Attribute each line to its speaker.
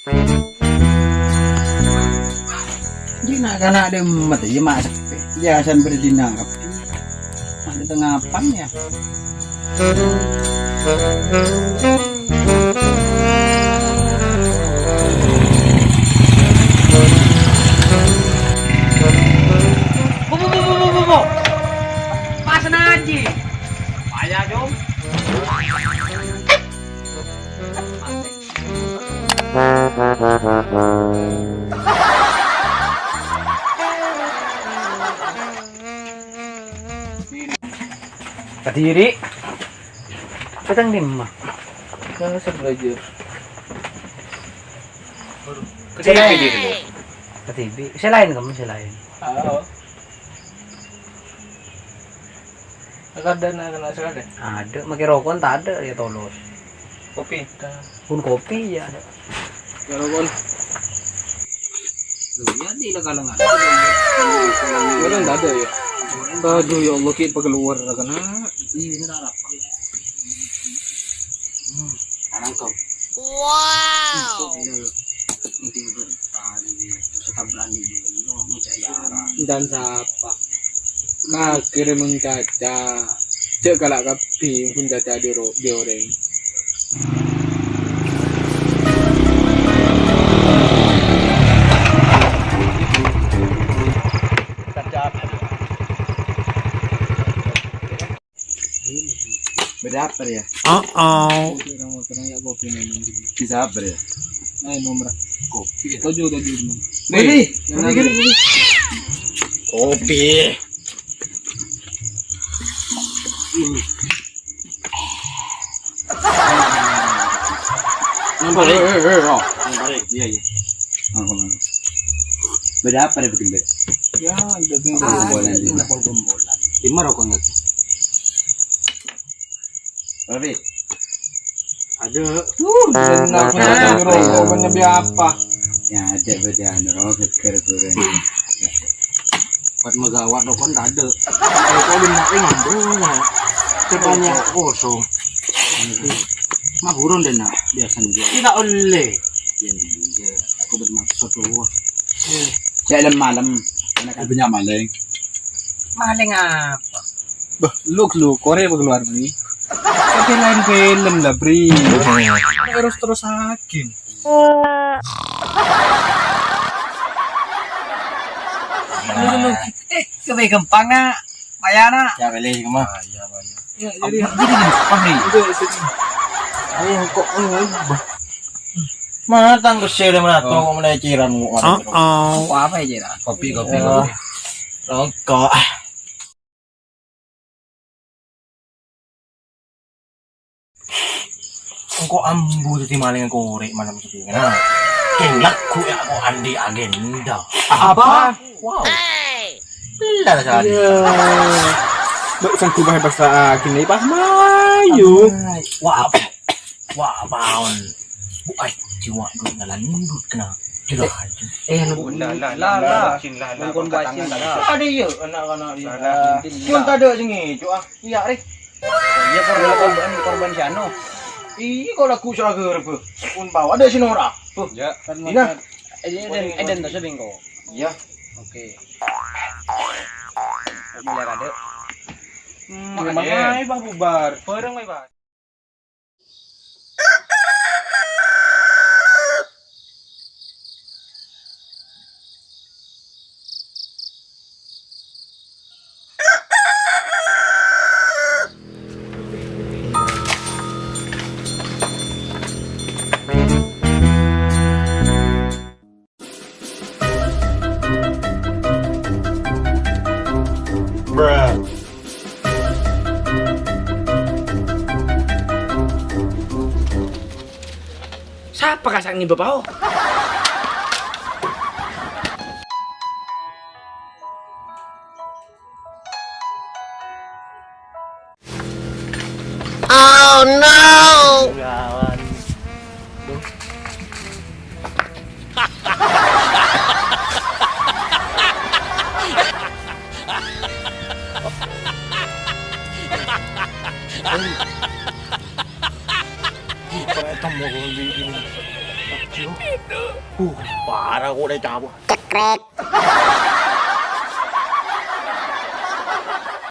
Speaker 1: Jadi nak kana ada mati ya mak ya asan berdinangkap. Ada tengah pan ya.
Speaker 2: Bu. Pasan aja. Payah dong. Kadiri. Petang lima.
Speaker 1: Kalau saya belajar.
Speaker 2: Kadiri. Kadiri. Selain kamu selain.
Speaker 1: Oo. Ada na sekali.
Speaker 2: Ada, makin rokok tak ada ya tolos.
Speaker 1: Kopi.
Speaker 2: Pun kopi ya ada.
Speaker 1: Kalau kon. Ya tidak kalau nggak. Orang nggak ada ya. Aduh ya Allah kita keluar karena ini harap. Anangkau. Wow. Dan siapa? Kira mencaca. Cek kalak kapi pun caca di orang. Berapa ya? Bisa apa ya? Nomor kopi. Tujuh. Nih, kopi. Nampak. Iya. Berapa ya bikin bet? Ya, ada gombolan. Lima rokoknya. Berapa? Ada. Rokoknya berapa? Ya ada beda rokok keren. Buat megawat rokok tak ada. Kalau di ngambil sebanyak kosong. Mah burung deh nak biasanya. Tidak oleh. Ya, aku bermaksud tuh. Saya malam. Anak punya maling.
Speaker 2: Maling apa?
Speaker 1: Bah, lu Korea keluar nih. Pakai lain film lah, Bri. Terus hakim.
Speaker 2: Kebay gampang na. Mayana.
Speaker 1: Ya beli kemah. Ya, jadi
Speaker 2: Pahri.
Speaker 1: Ayah kok
Speaker 3: Matang ko siya naman ato kung manaikiran mo.
Speaker 2: Apa aja lah.
Speaker 1: kopi.
Speaker 3: Rokok. Kung ambo ti maling ko uri malam sige nga. Kinlaku ya ako andi agenda.
Speaker 2: Apa?
Speaker 3: Wow. Lala sa adi.
Speaker 1: Sang kubah basta kini pa mayo.
Speaker 3: Wow. Wow, baon. Buat jiwa gue ngalandut kena. Tidak aja.
Speaker 1: Ada ya anak-anak dia. Pun tak ada jengi, cu ah. Iya, Ri. Iya korban si Ano. Ih, kalau aku salah ke pun bawa ada si Nora. Ya, Ina. Eden tak seding kok. Iya. Oke. Biar ada. Makanya bang bubar. Bareng mai bang.
Speaker 2: Siapa kasang ni bapak?
Speaker 4: Oh no!
Speaker 3: Gawan. Ito mo kung hindi Parah kok udah cabut.
Speaker 4: Cekrek.